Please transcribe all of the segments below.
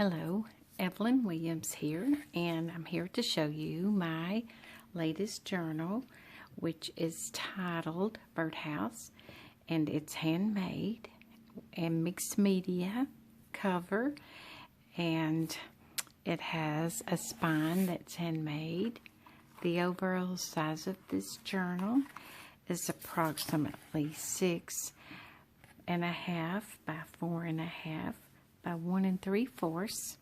Hello, Evelyn Williams here, and I'm here to show you my latest journal, which is titled Birdhouse, and it's handmade and mixed media cover, and it has a spine that's handmade. The overall size of this journal is approximately 6.5 by 4.5 by 1 3/4,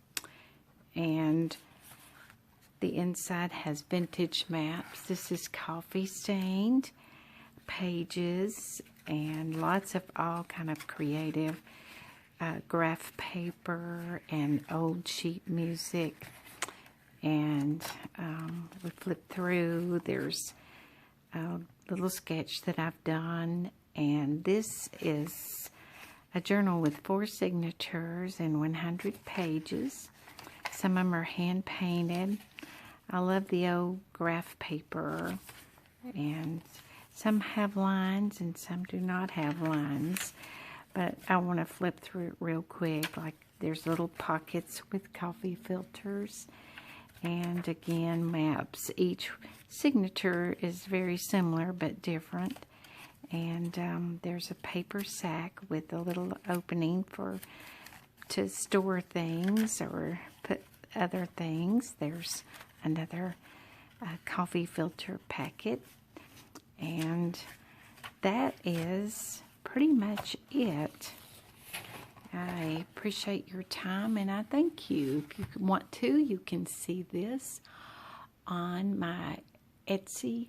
and the inside has vintage maps. This is coffee stained pages and lots of all kind of creative graph paper and old sheet music. And we flip through. There's a little sketch that I've done, and this is a journal with 4 signatures and 100 pages. Some of them are hand painted. I love the old graph paper, and some have lines and some do not have lines, but I want to flip through it real quick. Like, there's little pockets with coffee filters, and again, maps. Each signature is very similar but different. And there's a paper sack with a little opening to store things or put other things. There's another coffee filter packet, and that is pretty much it. I appreciate your time, and I thank you. If you want to, you can see this on my Etsy